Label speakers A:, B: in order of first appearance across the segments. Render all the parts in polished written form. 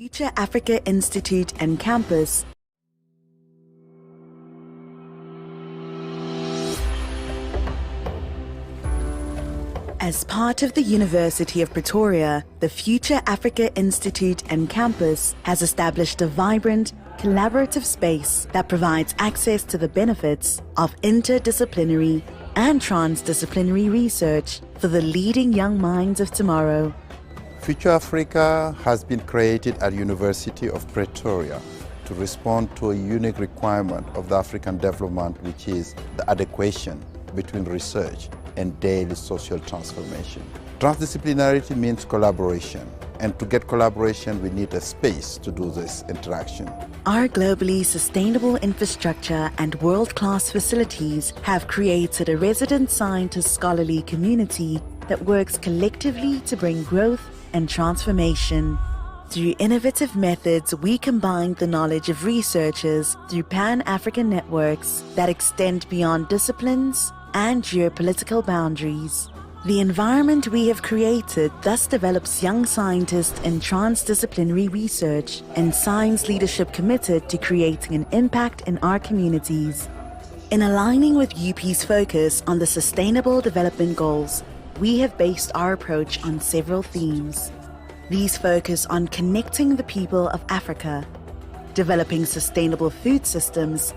A: Future Africa Institute and Campus. As part of the University of Pretoria, the Future Africa Institute and Campus has established a vibrant, collaborative space that provides access to the benefits of interdisciplinary and transdisciplinary research for the leading young minds of tomorrow.
B: Future Africa has been created at University of Pretoria to respond to a unique requirement of the African development, which is the adequation between research and daily social transformation. Transdisciplinarity means collaboration, and to get collaboration, we need a space to do this interaction.
A: Our globally sustainable infrastructure and world-class facilities have created a resident scientist scholarly community that works collectively to bring growth and transformation. Through innovative methods, we combine the knowledge of researchers through Pan-African networks that extend beyond disciplines and geopolitical boundaries. The environment we have created thus develops young scientists in transdisciplinary research and science leadership committed to creating an impact in our communities. In aligning with UP's focus on the Sustainable Development Goals, we have based our approach on several themes. These focus on connecting the people of Africa, developing sustainable food systems,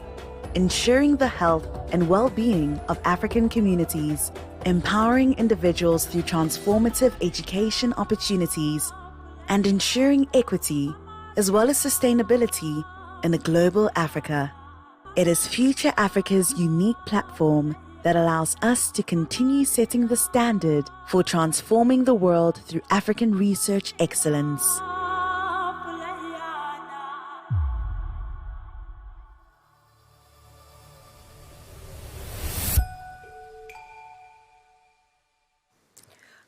A: ensuring the health and well-being of African communities, empowering individuals through transformative education opportunities, and ensuring equity as well as sustainability in a global Africa. It is Future Africa's unique platform that allows us to continue setting the standard for transforming the world through African research excellence.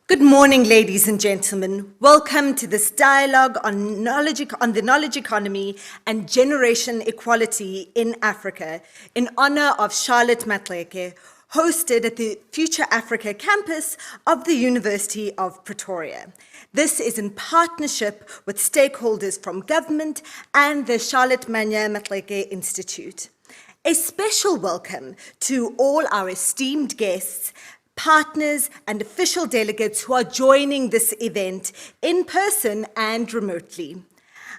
C: Good morning, ladies and gentlemen. Welcome to this dialogue on the knowledge economy and generation equality in Africa in honor of Charlotte Maxeke, hosted at the Future Africa campus of the University of Pretoria. This is in partnership with stakeholders from government and the Charlotte Maxeke Institute. A special welcome to all our esteemed guests, partners and official delegates who are joining this event in person and remotely.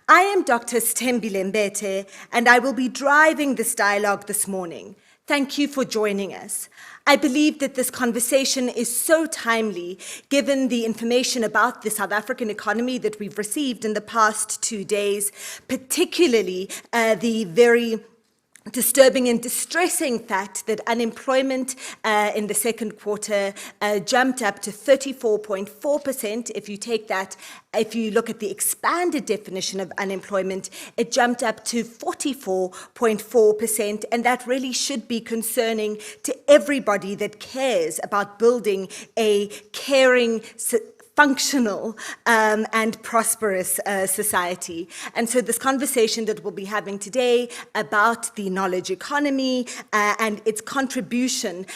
C: I am Dr. Stembile Mbete, and I will be driving this dialogue this morning. Thank you for joining us. I believe that this conversation is so timely, given the information about the South African economy that we've received in the past 2 days, particularly the very disturbing and distressing fact that unemployment in the second quarter jumped up to 34.4%. If you look at the expanded definition of unemployment, it jumped up to 44.4%, and that really should be concerning to everybody that cares about building a caring, functional and prosperous society. And so this conversation that we'll be having today about the knowledge economy and its contribution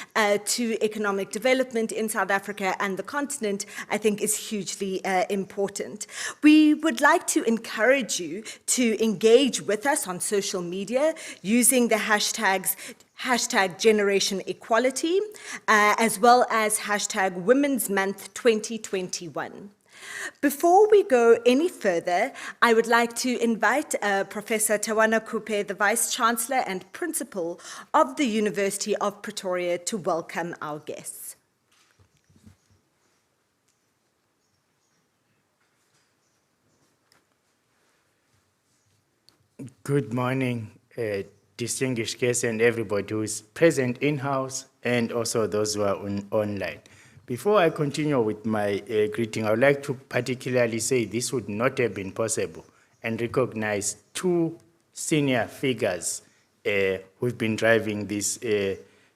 C: to economic development in South Africa and the continent, I think is hugely important. We would like to encourage you to engage with us on social media using the hashtag Generation Equality, as well as hashtag Women's Month 2021. Before we go any further, I would like to invite Professor Tawana Kupe, the Vice Chancellor and Principal of the University of Pretoria, to welcome our guests.
D: Good morning, distinguished guests and everybody who is present in-house and also those who are online. Before I continue with my greeting, I would like to particularly say this would not have been possible and recognize two senior figures who've been driving this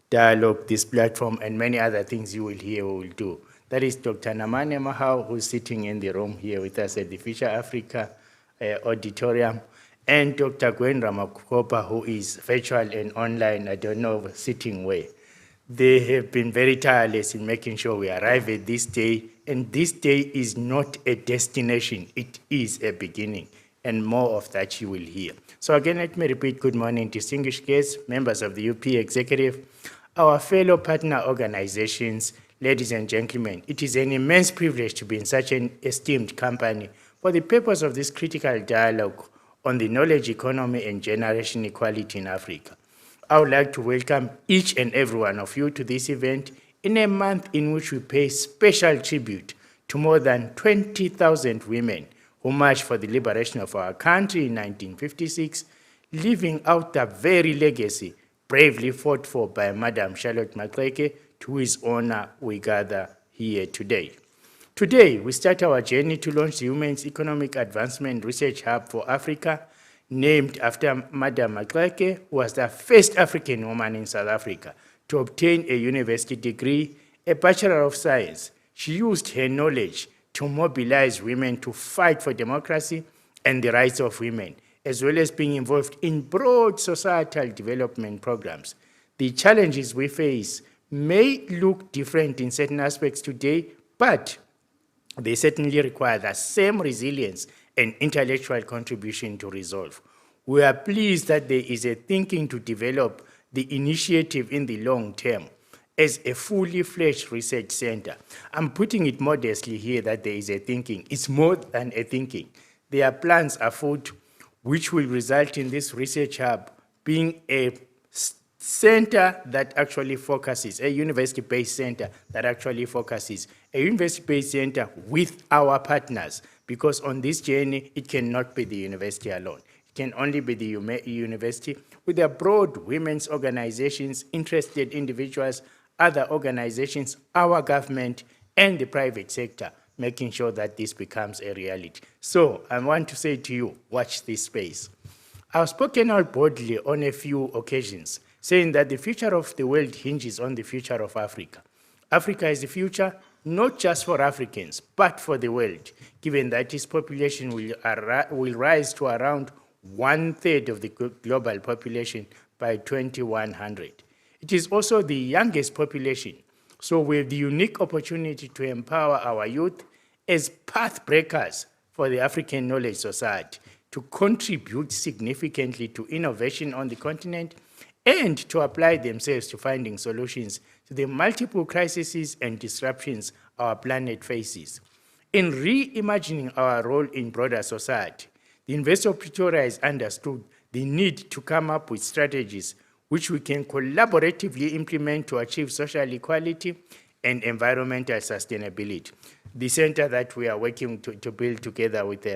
D: dialogue, this platform, and many other things you will hear we will do. That is Dr. Namane Mahau, who's sitting in the room here with us at the Future Africa auditorium, and Dr. Gwen Ramakopa, who is virtual and online, I don't know, sitting where. They have been very tireless in making sure we arrive at this day, and this day is not a destination, it is a beginning. and more of that you will hear. So again, let me repeat, good morning, distinguished guests, members of the UP executive, our fellow partner organizations, ladies and gentlemen. It is an immense privilege to be in such an esteemed company for the purpose of this critical dialogue on the knowledge economy and generation equality in Africa. I would like to welcome each and every one of you to this event in a month in which we pay special tribute to more than 20,000 women who marched for the liberation of our country in 1956, living out the very legacy bravely fought for by Madam Charlotte Maxeke, to whose honor we gather here today. Today, we start our journey to launch the Women's Economic Advancement Research Hub for Africa, named after Madam Maxeke, who was the first African woman in South Africa to obtain a university degree, a Bachelor of Science. She used her knowledge to mobilize women to fight for democracy and the rights of women, as well as being involved in broad societal development programs. The challenges we face may look different in certain aspects today, but they certainly require the same resilience and intellectual contribution to resolve. We are pleased that there is a thinking to develop the initiative in the long term as a fully fledged research center. I'm putting it modestly here that there is a thinking. It's more than a thinking. There are plans afoot which will result in this research hub being a center that actually focuses, a university-based center that actually focuses, a university-based center with our partners, because on this journey, it cannot be the university alone. It can only be the university with the broad women's organizations, interested individuals, other organizations, our government, and the private sector, making sure that this becomes a reality. So I want to say to you, watch this space. I've spoken out boldly on a few occasions, saying that the future of the world hinges on the future of Africa. Africa is the future, not just for Africans, but for the world, given that its population will rise to around 1/3 of the global population by 2100. It is also the youngest population, so we have the unique opportunity to empower our youth as path breakers for the African Knowledge Society, to contribute significantly to innovation on the continent and to apply themselves to finding solutions to the multiple crises and disruptions our planet faces. In reimagining our role in broader society, the University of Pretoria has understood the need to come up with strategies which we can collaboratively implement to achieve social equality and environmental sustainability. The center that we are working to build together with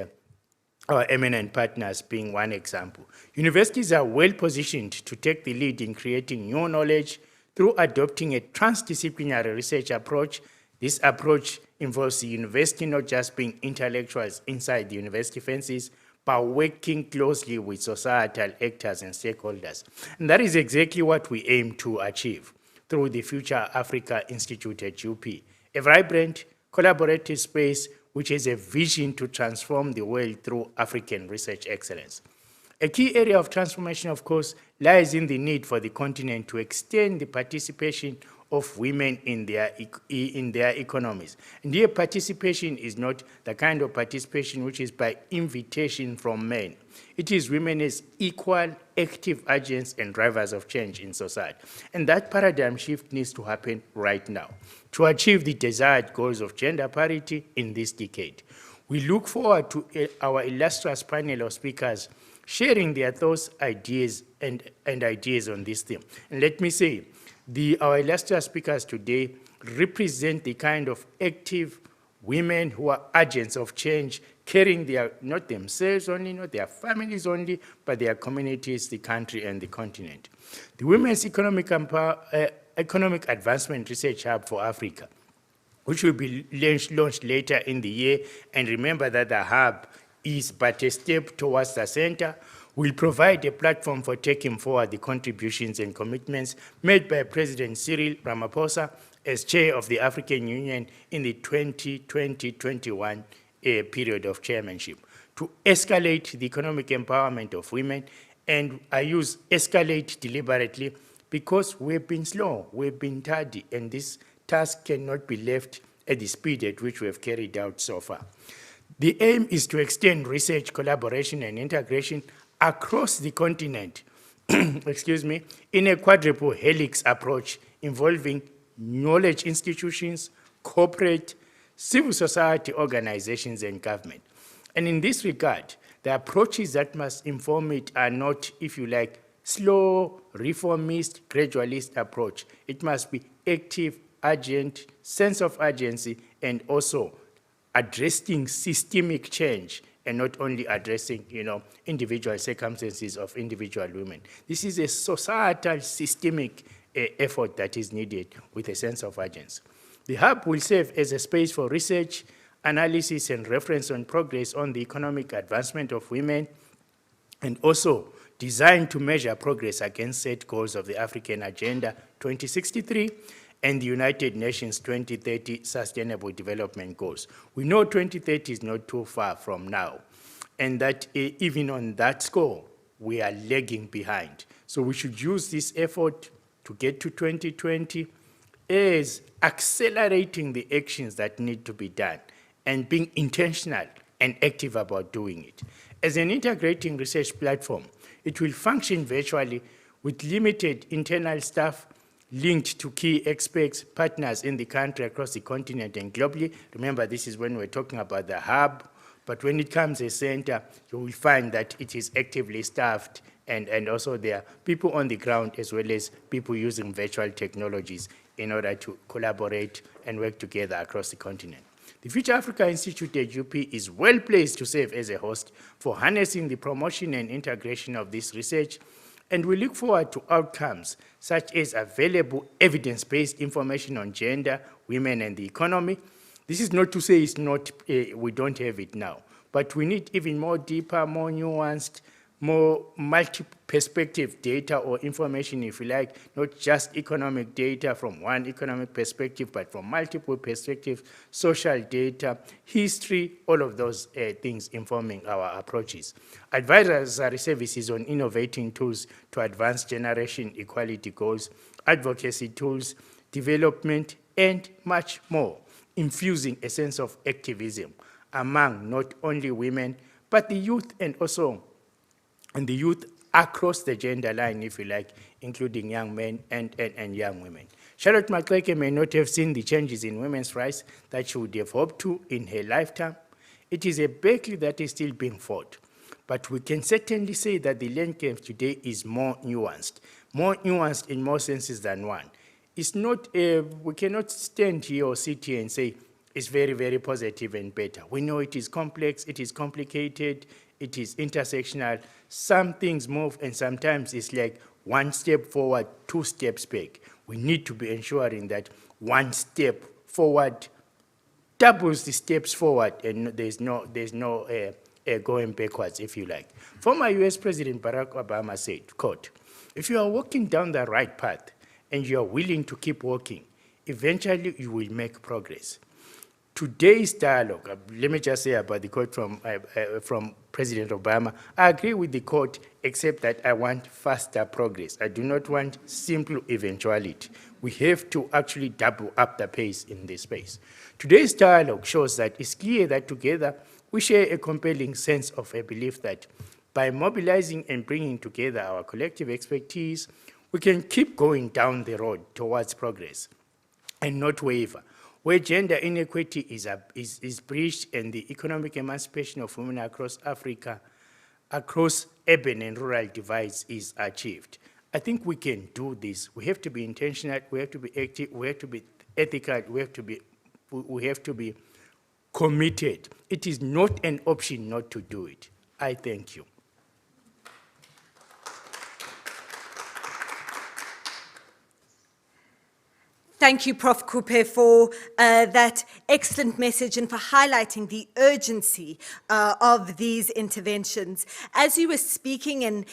D: our eminent partners being one example. Universities are well positioned to take the lead in creating new knowledge through adopting a transdisciplinary research approach. This approach involves the university not just being intellectuals inside the university fences, but working closely with societal actors and stakeholders. And that is exactly what we aim to achieve through the Future Africa Institute at UP, a vibrant, collaborative space which has a vision to transform the world through African research excellence. A key area of transformation, of course, lies in the need for the continent to extend the participation of women in their economies. And here, participation is not the kind of participation which is by invitation from men. It is women as equal, active agents and drivers of change in society. And that paradigm shift needs to happen right now to achieve the desired goals of gender parity in this decade. We look forward to our illustrious panel of speakers sharing their thoughts, ideas, and ideas on this theme. And let me say, our illustrious speakers today represent the kind of active women who are agents of change, carrying not themselves only, not their families only, but their communities, the country, and the continent. The Women's Economic Advancement Research Hub for Africa, which will be launched later in the year, and remember that the hub is but a step towards the center, will provide a platform for taking forward the contributions and commitments made by President Cyril Ramaphosa as chair of the African Union in the 2020-21 period of chairmanship, to escalate the economic empowerment of women. And I use escalate deliberately because we've been slow, we've been tardy, and this task cannot be left at the speed at which we have carried out so far. The aim is to extend research, collaboration, and integration across the continent, excuse me, in a quadruple helix approach involving knowledge institutions, corporate, civil society organizations, and government. And in this regard, the approaches that must inform it are not, if you like, slow, reformist, gradualist approach. It must be active, urgent, sense of urgency, and also addressing systemic change and not only addressing, individual circumstances of individual women. This is a societal, systemic effort that is needed with a sense of urgency. The hub will serve as a space for research, analysis, and reference on progress on the economic advancement of women, and also designed to measure progress against set goals of the African Agenda 2063 and the United Nations 2030 Sustainable Development Goals. We know 2030 is not too far from now, and that even on that score, we are lagging behind. So we should use this effort to get to 2020 as accelerating the actions that need to be done and being intentional and active about doing it. As an integrating research platform, it will function virtually with limited internal staff linked to key experts, partners in the country, across the continent, and globally. Remember, this is when we're talking about the hub, but when it comes a center, you will find that it is actively staffed, and also there are people on the ground as well as people using virtual technologies in order to collaborate and work together across the continent. The Future Africa Institute at UP is well placed to serve as a host for harnessing the promotion and integration of this research, and we look forward to outcomes such as available evidence-based information on gender, women, and the economy. This is not to say it's not, we don't have it now, but we need even more deeper, more nuanced, more multi-perspective data or information, if you like, not just economic data from one economic perspective, but from multiple perspectives, social data, history, all of those things informing our approaches. Advisory services on innovating tools to advance generation equality goals, advocacy tools, development, and much more, infusing a sense of activism among not only women, but the youth and also the youth across the gender line, if you like, including young men and young women. Charlotte Maxeke may not have seen the changes in women's rights that she would have hoped to in her lifetime. It is a battle that is still being fought. But we can certainly say that the landscape today is more nuanced in more senses than one. It's not, we cannot stand here or sit here and say it's very, very positive and better. We know it is complex, it is complicated, it is intersectional. Some things move, and sometimes it's like one step forward, two steps back. We need to be ensuring that one step forward doubles the steps forward, and there's no going backwards, if you like. Former US President Barack Obama said, quote, "If you are walking down the right path and you are willing to keep walking, eventually you will make progress." Today's dialogue, let me just say about the quote from President Obama, I agree with the quote, except that I want faster progress. I do not want simple eventuality. We have to actually double up the pace in this space. Today's dialogue shows that it's clear that together we share a compelling sense of a belief that by mobilizing and bringing together our collective expertise, we can keep going down the road towards progress and not waver. Where gender inequity is breached and the economic emancipation of women across Africa, across urban and rural divides is achieved. I think we can do this. We have to be intentional, we have to be active, we have to be ethical, we have to be committed. It is not an option not to do it. I thank you.
C: Thank you, Prof. Kupe, for that excellent message and for highlighting the urgency of these interventions. As you were speaking and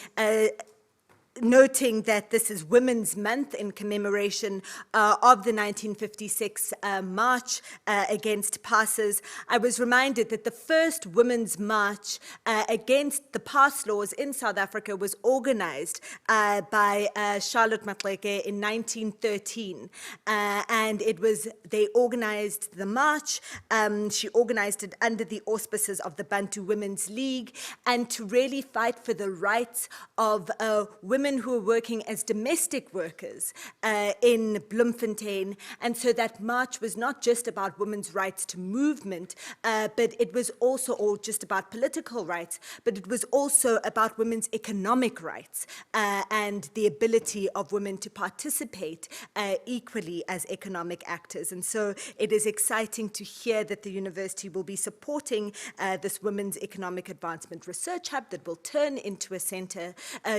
C: noting that this is Women's Month in commemoration of the 1956 march against passes, I was reminded that the first Women's March against the pass laws in South Africa was organized by Charlotte Maxeke in 1913. And they organized the march. She organized it under the auspices of the Bantu Women's League, and to really fight for the rights of women who were working as domestic workers in Bloemfontein. And so that march was not just about women's rights to movement, but it was also all just about political rights, but it was also about women's economic rights and the ability of women to participate equally as economic actors. And so it is exciting to hear that the university will be supporting this Women's Economic Advancement Research Hub that will turn into a center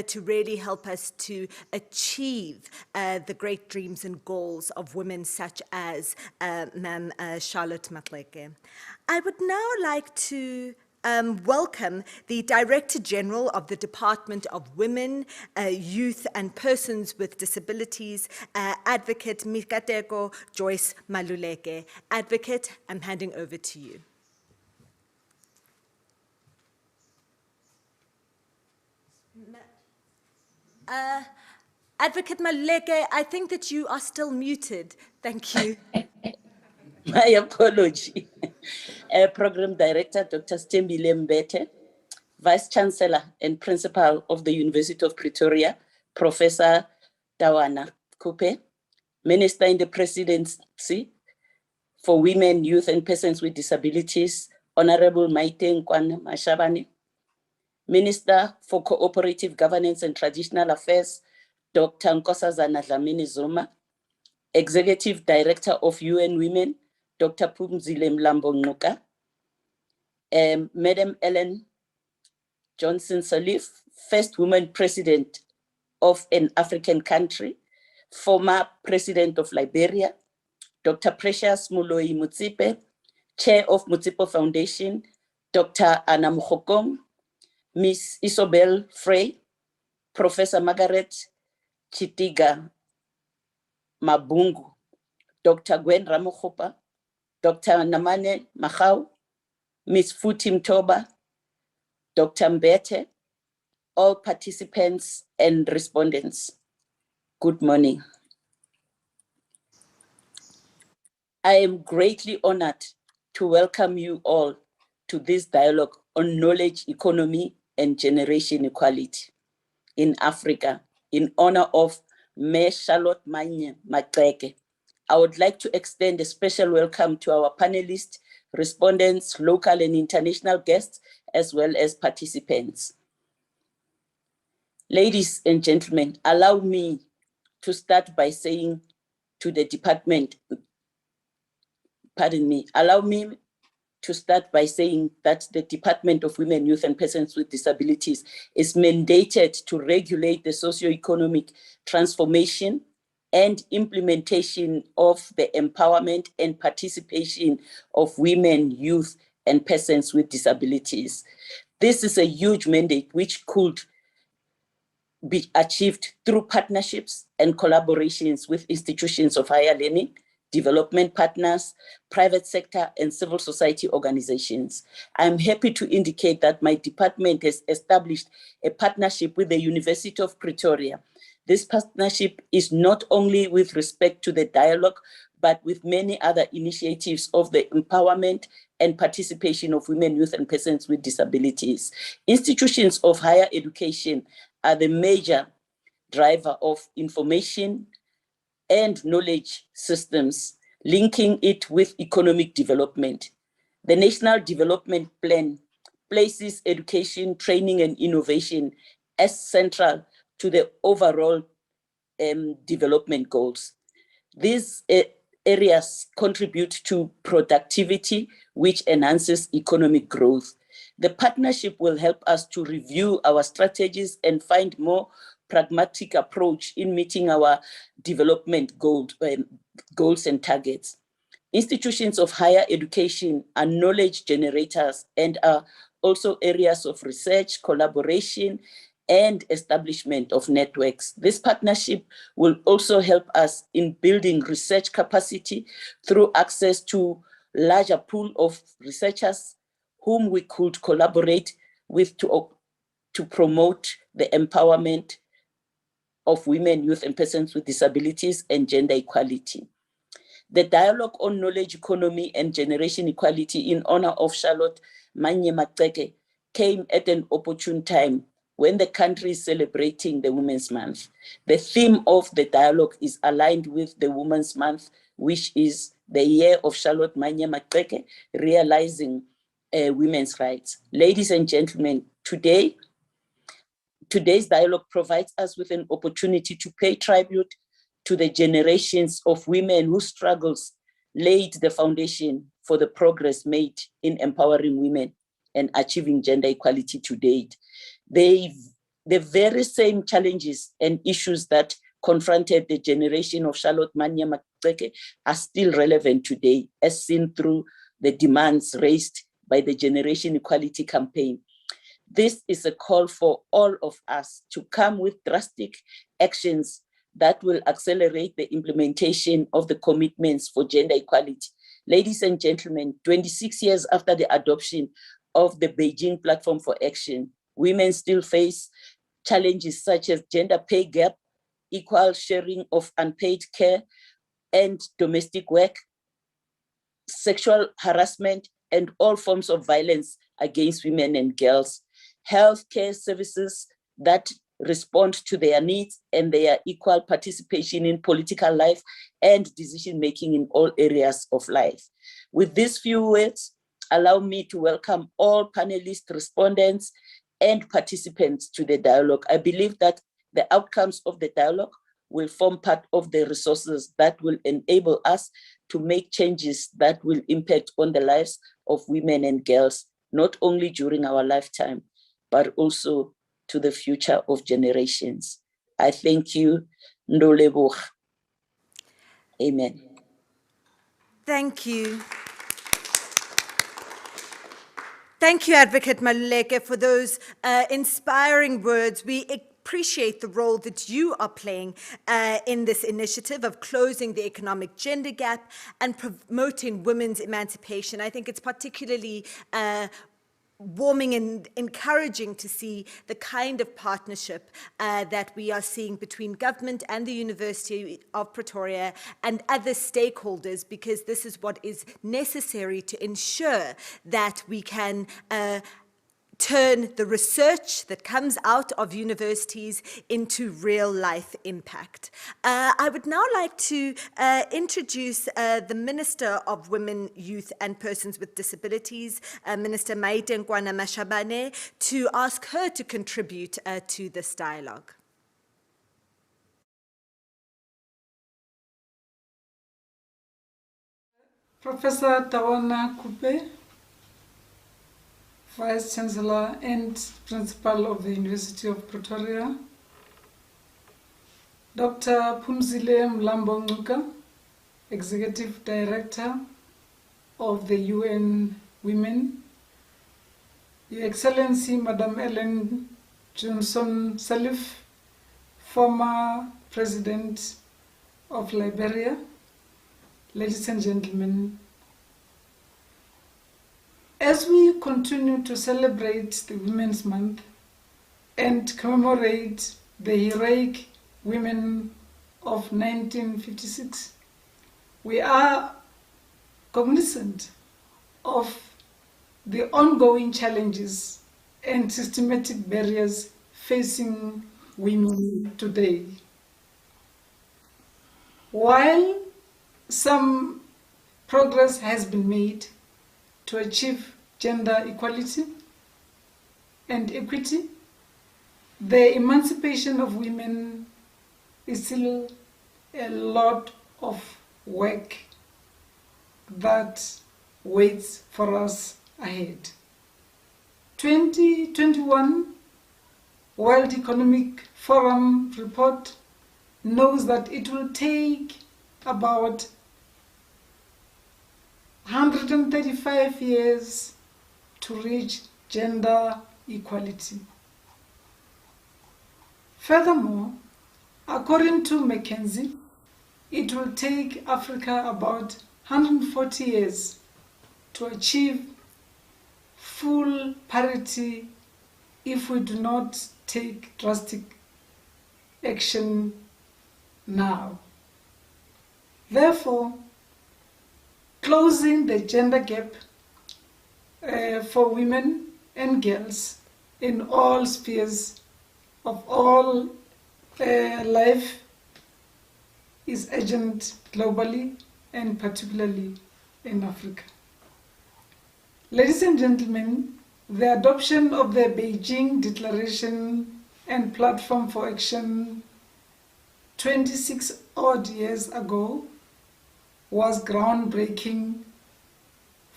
C: to really help us to achieve the great dreams and goals of women such as Ma'am Charlotte Maxeke. I would now like to welcome the Director General of the Department of Women, Youth and Persons with Disabilities, Advocate Mikateko Joyce Maluleke. Advocate, I'm handing over to you. Advocate Maluleke, I think that you are still muted. Thank you.
E: My apology. Program Director, Dr. Stembile Mbete, Vice Chancellor and Principal of the University of Pretoria, Professor Tawana Kupe, Minister in the Presidency for Women, Youth and Persons with Disabilities, Honorable Maite Nkwane Mashabane, Minister for Cooperative Governance and Traditional Affairs, Dr. Nkosazana Dlamini Zuma, Executive Director of UN Women, Dr. Phumzile Mlambo Ngcuka, Madam Ellen Johnson Sirleaf, first woman president of an African country, former president of Liberia, Dr. Precious Moloi Motsepe, chair of Motsepe Foundation, Dr. Anna Mokgokong, Miss Isobel Frey, Professor Margaret Chitiga Mabungu, Dr. Gwen Ramokgopa, Dr. Namane Mahau, Ms. Futim Toba, Dr. Mbete, all participants and respondents. Good morning. I am greatly honored to welcome you all to this dialogue on knowledge economy and generation equality in Africa in honor of Mayor Charlotte Maxeke. I would like to extend a special welcome to our panelists, respondents, local and international guests, as well as participants. Ladies and gentlemen, allow me to start by saying to the department, allow me to start by saying that the Department of Women, Youth and Persons with Disabilities is mandated to regulate the socio-economic transformation and implementation of the empowerment and participation of women, youth, and persons with disabilities. This is a huge mandate which could be achieved through partnerships and collaborations with institutions of higher learning, development partners, private sector, and civil society organizations. I'm happy to indicate that my department has established a partnership with the University of Pretoria. This partnership is not only with respect to the dialogue, but with many other initiatives of the empowerment and participation of women, youth, and persons with disabilities. Institutions of higher education are the major driver of information and knowledge systems, linking it with economic development. The National Development Plan places education, training, and innovation as central to the overall development goals. These areas contribute to productivity, which enhances economic growth. The partnership will help us to review our strategies and find more pragmatic approach in meeting our development goals and targets. Institutions of higher education are knowledge generators and are also areas of research, collaboration, and establishment of networks. This partnership will also help us in building research capacity through access to larger pool of researchers whom we could collaborate with to promote the empowerment of women, youth, and persons with disabilities and gender equality. The dialogue on knowledge economy and generation equality in honor of Charlotte Maxeke came at an opportune time when the country is celebrating the Women's Month. The theme of the dialogue is aligned with the Women's Month, which is the year of Charlotte Maxeke, realizing women's rights. Ladies and gentlemen, today's dialogue provides us with an opportunity to pay tribute to the generations of women whose struggles laid the foundation for the progress made in empowering women and achieving gender equality to date. The very same challenges and issues that confronted the generation of Charlotte Maxeke are still relevant today, as seen through the demands raised by the Generation Equality Campaign. This is a call for all of us to come with drastic actions that will accelerate the implementation of the commitments for gender equality. Ladies and gentlemen, 26 years after the adoption of the Beijing Platform for Action, women still face challenges such as gender pay gap, equal sharing of unpaid care and domestic work, sexual harassment, and all forms of violence against women and girls. Healthcare services that respond to their needs and their equal participation in political life and decision-making in all areas of life. With these few words, allow me to welcome all panelists, respondents, and participants to the dialogue. I believe that the outcomes of the dialogue will form part of the resources that will enable us to make changes that will impact on the lives of women and girls, not only during our lifetime, but also to the future of generations. I thank you. Ndoleboh. Amen.
C: Thank you. Thank you, Advocate Maluleke, for those inspiring words. We appreciate the role that you are playing in this initiative of closing the economic gender gap and promoting women's emancipation. I think it's particularly warming and encouraging to see the kind of partnership that we are seeing between government and the University of Pretoria and other stakeholders, because this is what is necessary to ensure that we can turn the research that comes out of universities into real life impact. I would now like to introduce the Minister of Women, Youth and Persons with Disabilities, Minister Maite Nkwana Mashabane, to ask her to contribute to this dialogue.
F: Professor Tawana Kupe, Vice Chancellor and Principal of the University of Pretoria, Dr. Phumzile Mlambo Ngcuka, Executive Director of the UN Women, Your Excellency Madam Ellen Johnson Sirleaf, former President of Liberia, ladies and gentlemen, as we continue to celebrate the Women's Month and commemorate the heroic women of 1956, we are cognizant of the ongoing challenges and systematic barriers facing women today. While some progress has been made to achieve gender equality and equity, the emancipation of women is still a lot of work that waits for us ahead. 2021 World Economic Forum report knows that it will take about 135 years to reach gender equality. Furthermore, according to Maxeke, it will take Africa about 140 years to achieve full parity if we do not take drastic action now. Therefore, closing the gender gap for women and girls in all spheres of all life is urgent globally and particularly in Africa. Ladies and gentlemen, the adoption of the Beijing Declaration and Platform for Action 26 odd years ago was groundbreaking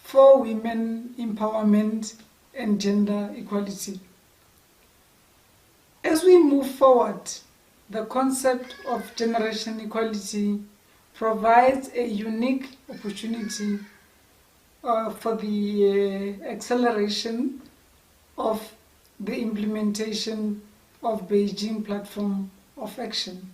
F: for women empowerment and gender equality. As we move forward, the concept of generation equality provides a unique opportunity for the acceleration of the implementation of Beijing Platform of Action.